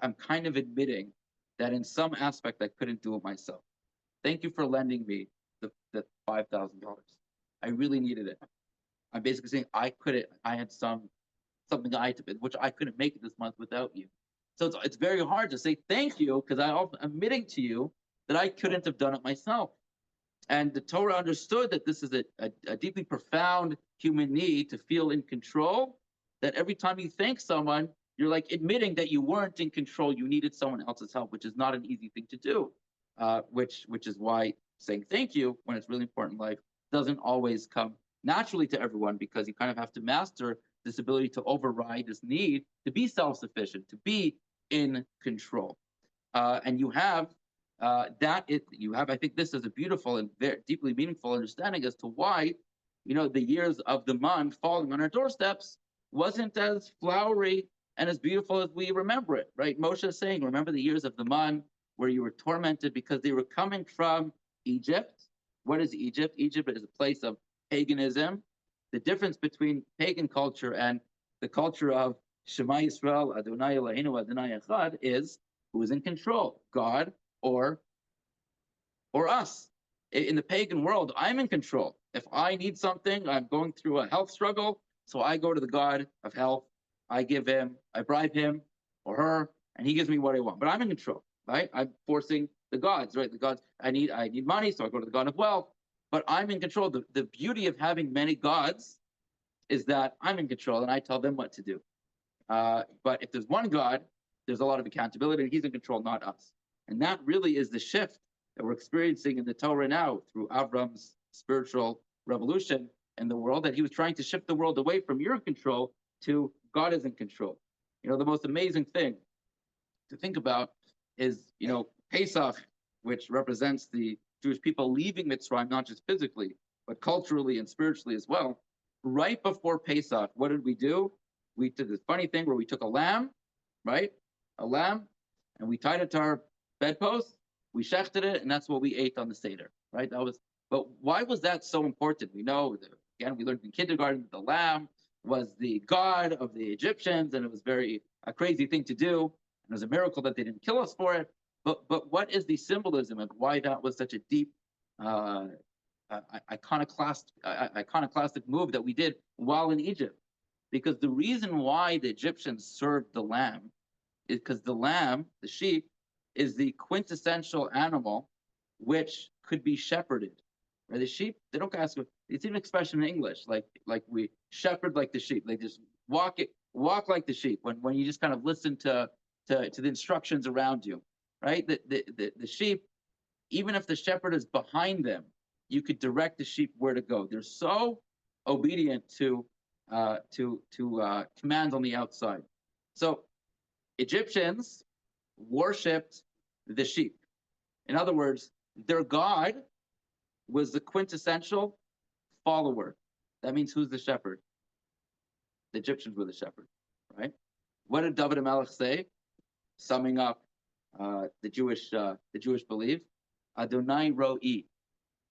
I'm kind of admitting that in some aspect I couldn't do it myself. Thank you for lending me the $5,000. I really needed it. I'm basically saying I had something which I couldn't make it this month without you. So it's very hard to say thank you because I'm admitting to you that I couldn't have done it myself. And the Torah understood that this is a deeply profound human need to feel in control, that every time you thank someone, you're like admitting that you weren't in control, you needed someone else's help, which is not an easy thing to do. which is why saying thank you when it's really important in life doesn't always come naturally to everyone, because you kind of have to master this ability to override this need to be self-sufficient, to be in control. And you have I think this is a beautiful and very deeply meaningful understanding as to why, the years of the man falling on our doorsteps wasn't as flowery and as beautiful as we remember it, right? Moshe is saying, remember the years of the man where you were tormented because they were coming from Egypt. What is Egypt? Egypt is a place of paganism. The difference between pagan culture and the culture of Shema Yisrael, Adonai Eloheinu, Adonai Echad, is who is in control, God or us. In the pagan world, I'm in control. If I need something, I'm going through a health struggle, so I go to the God of health. I bribe him or her, and he gives me what I want. But I'm in control, right? I'm forcing the gods, right? The gods, I need money, so I go to the God of wealth. But I'm in control. The beauty of having many gods is that I'm in control and I tell them what to do. But if there's one God, there's a lot of accountability, and he's in control, not us. And that really is the shift that we're experiencing in the Torah now through Avram's spiritual revolution in the world, that he was trying to shift the world away from your control to God is in control. The most amazing thing to think about is, Pesach, which represents the Jewish people leaving Mitzrayim, not just physically, but culturally and spiritually as well. Right before Pesach, what did we do? We did this funny thing where we took a lamb, right? A lamb, and we tied it to our bedpost, we shechted it, and that's what we ate on the Seder, right? But why was that so important? We know, again, we learned in kindergarten that the lamb was the god of the Egyptians, and it was a crazy thing to do. And it was a miracle that they didn't kill us for it. But what is the symbolism and why that was such a deep, iconoclastic move that we did while in Egypt? Because the reason why the Egyptians served the lamb is because the lamb, the sheep, is the quintessential animal which could be shepherded. Right? The sheep, they don't ask. It's an expression in English, like we shepherd like the sheep. They just walk like the sheep. When you just kind of listen to the instructions around you, right? The sheep, even if the shepherd is behind them, you could direct the sheep where to go. They're so obedient to commands on the outside. So Egyptians worshipped the sheep. In other words, their God was the quintessential follower. That means who's the shepherd? The Egyptians were the shepherd, right? What did David HaMelech say, summing up the Jewish belief? Adonai ro'i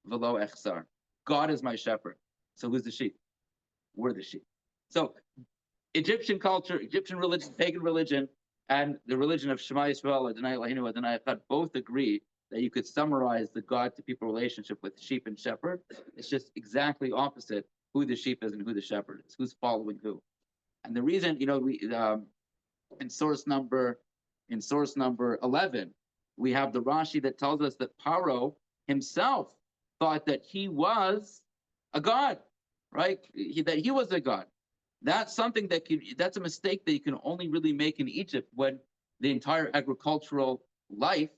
velo echsar. God is my shepherd. So who's the sheep? We're the sheep. So Egyptian culture, Egyptian religion, pagan religion, and the religion of Shema Yisrael, Adonai Eloheinu, Adonai Echad, both agree that you could summarize the God-to-people relationship with sheep and shepherd. It's just exactly opposite who the sheep is and who the shepherd is, who's following who. And the reason, we in source number 11, we have the Rashi that tells us that Paro himself thought that he was a god, right? That he was a god. That's something that's a mistake that you can only really make in Egypt, when the entire agricultural life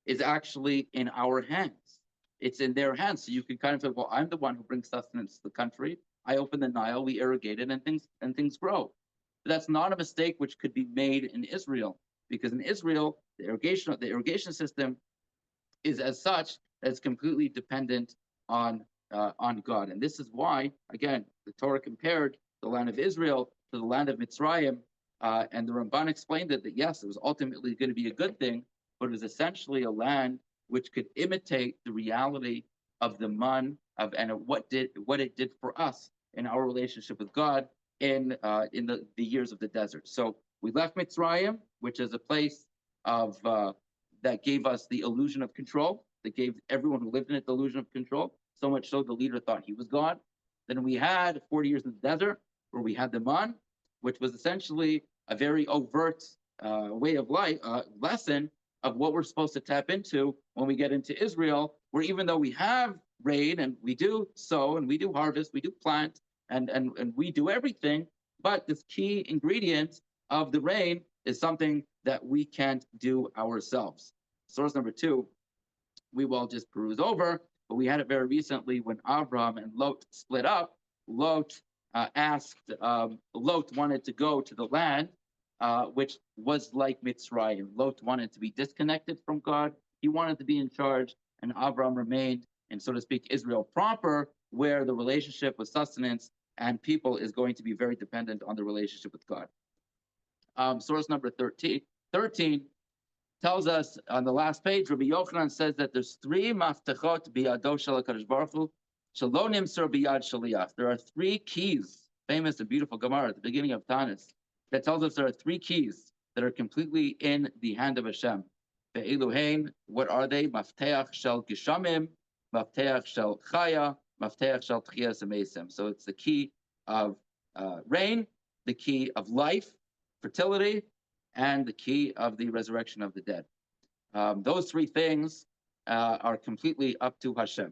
is actually in our hands. It's in their hands. So you can kind of say, well, I'm the one who brings sustenance to the country. I open the Nile, we irrigate it, and things grow. But that's not a mistake which could be made in Israel, because in Israel, the irrigation system is as such that it's completely dependent on God. And this is why, again, the Torah compared the land of Israel to the land of Mitzrayim, and the Ramban explained that yes, it was ultimately going to be a good thing, but it was essentially a land which could imitate the reality of the man and what it did for us in our relationship with God in the years of the desert. So we left Mitzrayim, which is a place of that gave us the illusion of control, that gave everyone who lived in it the illusion of control, so much so the leader thought he was God. Then we had 40 years in the desert, where we had the man, which was essentially a very overt way of life, lesson of what we're supposed to tap into when we get into Israel, where even though we have rain and we do sow and we do harvest, we do plant and we do everything, but this key ingredient of the rain is something that we can't do ourselves. Source number 2, we will just peruse over. But we had it very recently when Avram and Lot split up. Lot Lot wanted to go to the land, which was like Mitzrayim. Lot wanted to be disconnected from God. He wanted to be in charge, and Avram remained, and so to speak, Israel proper, where the relationship with sustenance and people is going to be very dependent on the relationship with God. Source number 13 tells us on the last page, Rabbi Yochanan says that there's three maftechot biyado shel HaKadosh Baruch Hu, shelo nimser biyad shaliach. There are three keys, famous and beautiful Gemara at the beginning of Tanis, that tells us there are three keys that are completely in the hand of Hashem. Ve'eluhein, what are they? Mafteach shel geshamim, mafteach shel chaya, mafteach shel tchias amesim. So it's the key of rain, the key of life, fertility, and the key of the resurrection of the dead. Those three things are completely up to Hashem,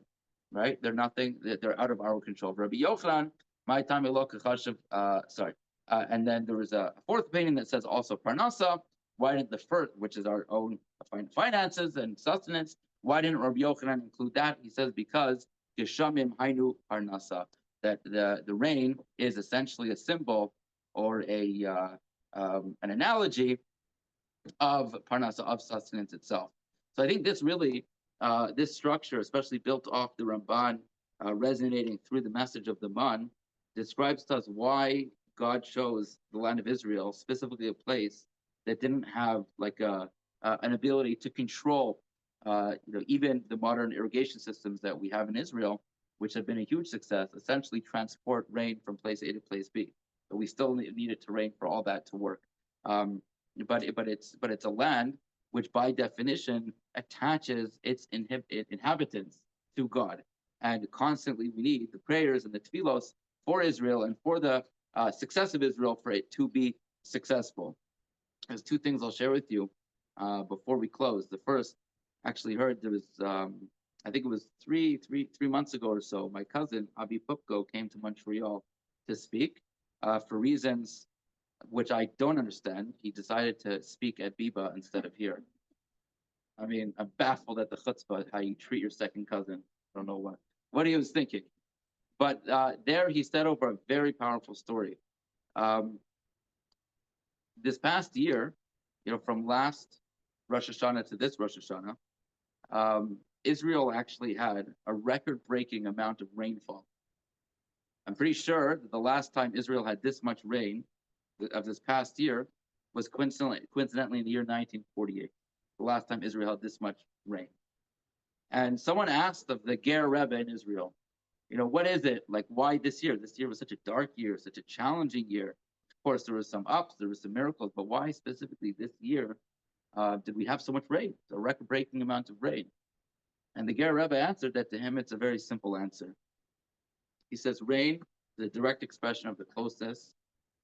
right? They're nothing, they're out of our control. Rabbi Yochanan, my time and then there was a fourth opinion that says also Parnasa. Why didn't the first, which is our own finances and sustenance, why didn't Rabbi Yochanan include that? He says because Geshamim Hainu Parnasa, that the rain is essentially a symbol or an analogy of Parnasa, of sustenance itself. So I think this really, this structure, especially built off the Ramban, resonating through the message of the Man, describes to us why God chose the land of Israel, specifically a place that didn't have like an ability to control, even the modern irrigation systems that we have in Israel, which have been a huge success, essentially transport rain from place A to place B. But we still need it to rain for all that to work. But it's a land which, by definition, attaches its inhabitants to God, and constantly we need the prayers and the tefillos for Israel and for the success of Israel for it to be successful. There's two things I'll share with you before we close. The first, actually heard there was, I think it was three months ago or so, my cousin Avi Pupko came to Montreal to speak for reasons which I don't understand. He decided to speak at Biba instead of here. I mean, I'm baffled at the chutzpah, how you treat your second cousin. I don't know what he was thinking. But there he said over a very powerful story. This past year, from last Rosh Hashanah to this Rosh Hashanah, Israel actually had a record-breaking amount of rainfall. I'm pretty sure that the last time Israel had this much rain of this past year was coincidentally in the year 1948, the last time Israel had this much rain. And someone asked of the Ger Rebbe in Israel, what is it? Like, why this year? This year was such a dark year, such a challenging year. Of course, there was some ups, there was some miracles, but why specifically this year did we have so much rain, a record-breaking amount of rain? And the Ger Rebbe answered that to him, it's a very simple answer. He says, rain is a direct expression of the closeness,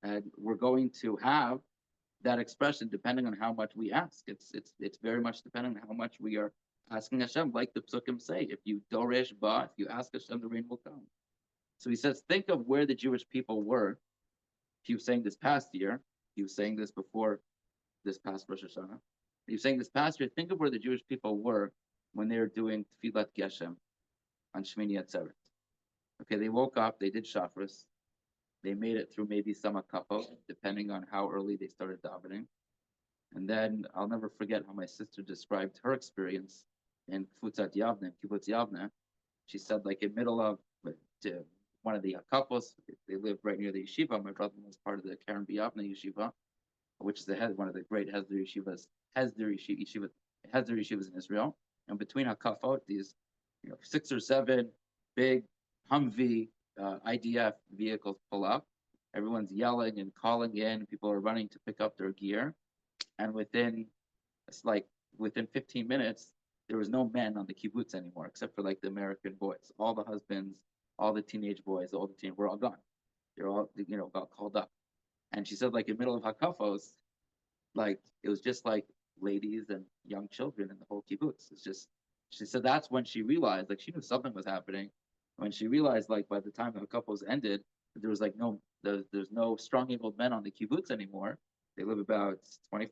and we're going to have that expression depending on how much we ask. It's very much dependent on how much we are asking Hashem, like the Psukim say, if you doresh ba, if you ask Hashem, the rain will come. So he says, think of where the Jewish people were. He was saying this past year, he was saying this before this past Rosh Hashanah. He was saying this past year, think of where the Jewish people were when they were doing Tfilat Geshem on Shmini Atzeret. Okay, they woke up, they did Shafris, they made it through maybe some akapot, depending on how early they started davening. And then I'll never forget how my sister described her experience in Kibbutz Yavne. She said, like in middle of one of the akapos, they lived right near the yeshiva. My brother was part of the Karen B'Yavne yeshiva, which is one of the great Hesder yeshivas in Israel. And between hakafot, these 6 or 7 big Humvee IDF vehicles pull up. Everyone's yelling and calling in. People are running to pick up their gear. And within 15 minutes, there was no men on the kibbutz anymore, except for like the American boys. All the husbands, all the teenage boys, all the teen were all gone. They're all, got called up. And she said, like in the middle of hakafos, like it was just like ladies and young children in the whole kibbutz. She said that's when she realized, like she knew something was happening. When she realized, like by the time the hakafos ended, there was like there's no strong-abled men on the kibbutz anymore. They live about 20,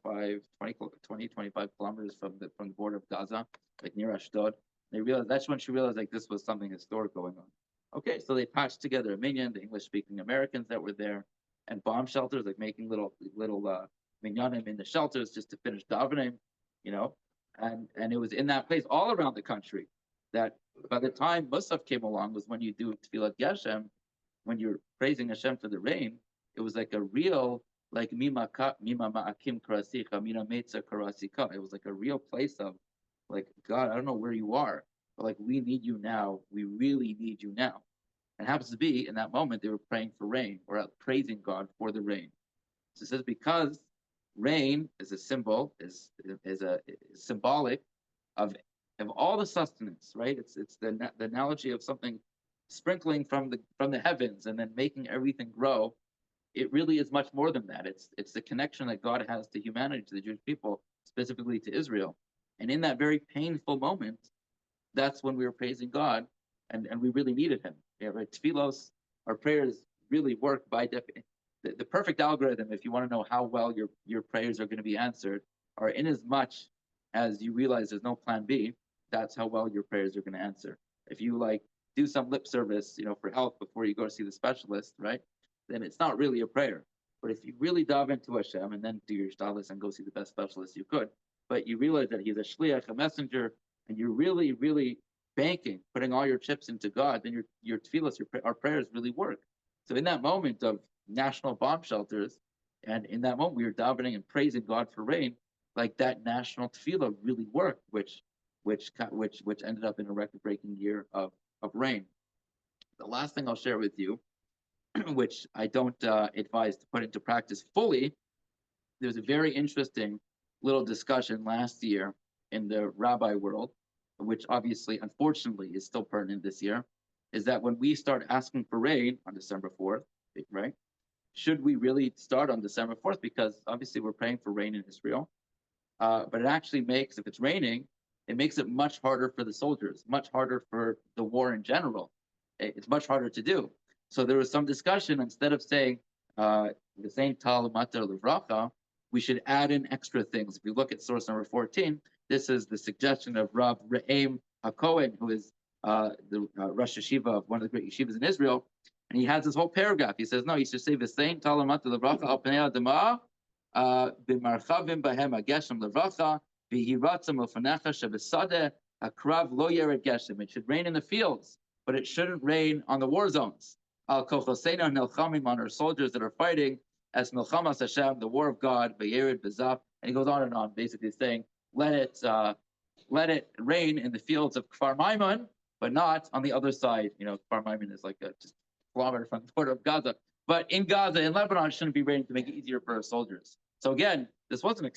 25 kilometers from the border of Gaza, like near Ashdod. They realized that's when she realized like this was something historic going on. Okay, so they patched together a minyan, the English-speaking Americans that were there, and bomb shelters, like making little minyanim in the shelters just to finish davening, you know. And it was in that place all around the country that by the time Musaf came along was when you do Tfilat Geshem, when you're praising Hashem for the rain, it was like a real like mima ma'akim karasicha, mina metza karasika. It was like a real place of like, God, I don't know where you are, but like we need you now. We really need you now. And it happens to be in that moment they were praying for rain or praising God for the rain. So it says because rain is a symbol, is symbolic of all the sustenance, right? It's the analogy of something sprinkling from the heavens and then making everything grow. It really is much more than that. It's the connection that God has to humanity, to the Jewish people, specifically to Israel. And in that very painful moment, that's when we were praising God, and we really needed Him. Yeah, right. Tefillos, our prayers really work by definition. The perfect algorithm, if you want to know how well your prayers are going to be answered, are in as much as you realize there's no plan B. That's how well your prayers are going to answer. If you like do some lip service, for health before you go to see the specialist, right? Then it's not really a prayer. But if you really dive into Hashem and then do your shtadlis and go see the best specialist you could, but you realize that He's a shliach, a messenger, and you're really, really banking, putting all your chips into God, then your tefillas, our prayers really work. So in that moment of national bomb shelters, and in that moment we were davening and praising God for rain, like that national tefillah really worked, which ended up in a record-breaking year of rain. The last thing I'll share with you, which I don't advise to put into practice fully, there's a very interesting little discussion last year in the rabbi world, which obviously, unfortunately, is still pertinent this year, is that when we start asking for rain on December 4th, right, should we really start on December 4th? Because obviously we're praying for rain in Israel, but it actually makes, if it's raining, it makes it much harder for the soldiers, much harder for the war in general. It's much harder to do. So there was some discussion, instead of saying the same Tal Matar Levracha, we should add in extra things. If you look at source number 14, this is the suggestion of Rav Re'em HaKohen, who is the Rosh Yeshiva of one of the great yeshivas in Israel. And he has this whole paragraph. He says, no, you should say the same Tal Matar Levracha al Pnei Adama, b'marchavim bahem hageshem levracha, v'hiratzim l'fanecha shebesadeh hakrav lo yered geshem. It should rain in the fields, but it shouldn't rain on the war zones. Al kochoseinu nelchamim, on our soldiers that are fighting, as milchamas Hashem, the war of God, v'yered b'zaf. And he goes on and on, basically saying, let it rain in the fields of Kfar Maimon, but not on the other side. Kfar Maimon is like just a kilometer from the border of Gaza. But in Gaza, in Lebanon, it shouldn't be raining to make it easier for our soldiers. So again, this wasn't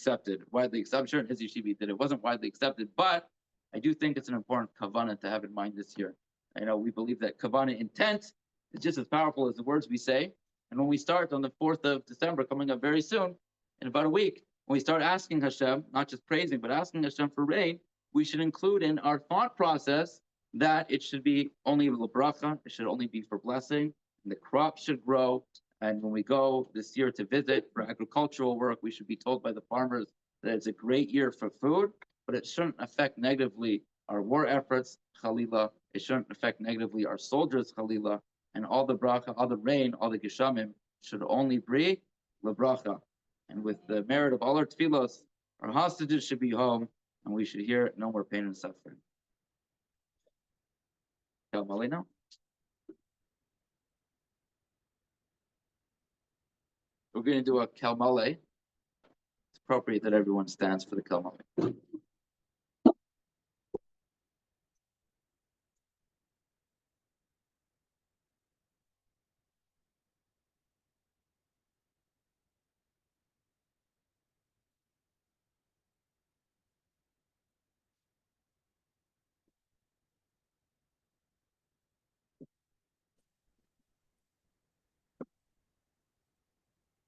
widely accepted. I'm sure in his yeshiva that it wasn't widely accepted, but I do think it's an important kavanah to have in mind this year. We believe that kavanah intent is just as powerful as the words we say. And when we start on the 4th of December, coming up very soon, in about a week, when we start asking Hashem, not just praising, but asking Hashem for rain, we should include in our thought process that it should be only lebracha, it should only be for blessing, and the crops should grow. And when we go this year to visit for agricultural work, we should be told by the farmers that it's a great year for food, but it shouldn't affect negatively our war efforts, Chalila. It shouldn't affect negatively our soldiers, Chalila. And all the bracha, all the rain, all the geshamim should only bring lebracha. And with the merit of all our tefillos, our hostages should be home, and we should hear no more pain and suffering. Kalmali now. We're going to do a kalmale. It's appropriate that everyone stands for the kalmale.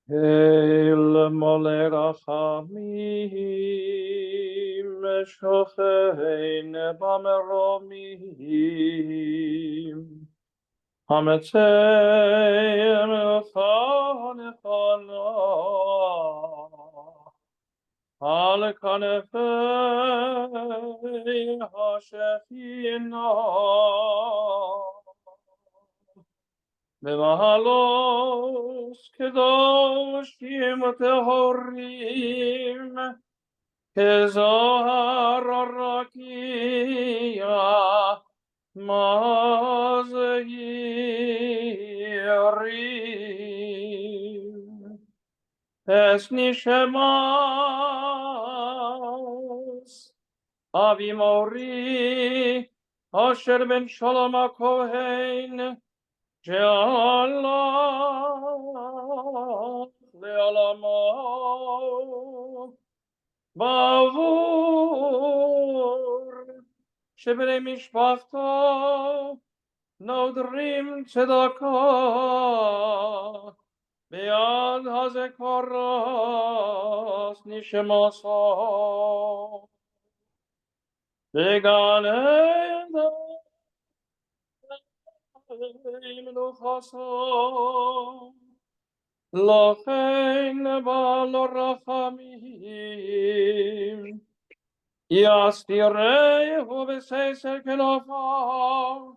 El mole rachamim, shochein bameromim, hametzei melcha nechana, על כנפי השכינה. במעלות קדושים וטהורים, כזוהר הרקיע, מזהירים. Es nishmas avi mori Osher ben Shalom HaKohen she'alach le'olamo bavur shebnei mishpachto nodrim tzedakah ביד הזכרות נשמתו בגן עדן מנוחתו לכן בעל רחמים יסתירהו בססר כנפיו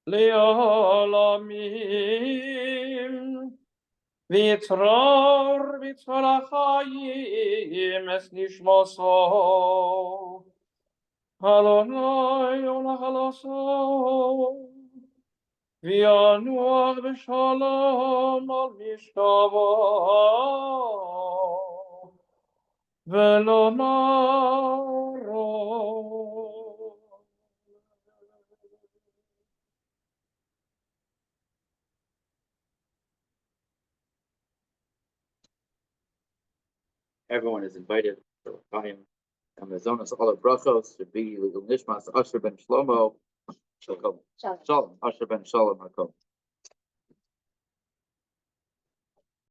לעולמים ויצרור בצפון החיים את נשמתו. אדוני ולחלוסו וינוח בשלום על משכבו ולומרו. Everyone is invited for Chaim Amazonas. All the brachos should be Legal Nishmas Osher ben Shlomo Shalom. Shalom. Osher ben Shalom Hakom.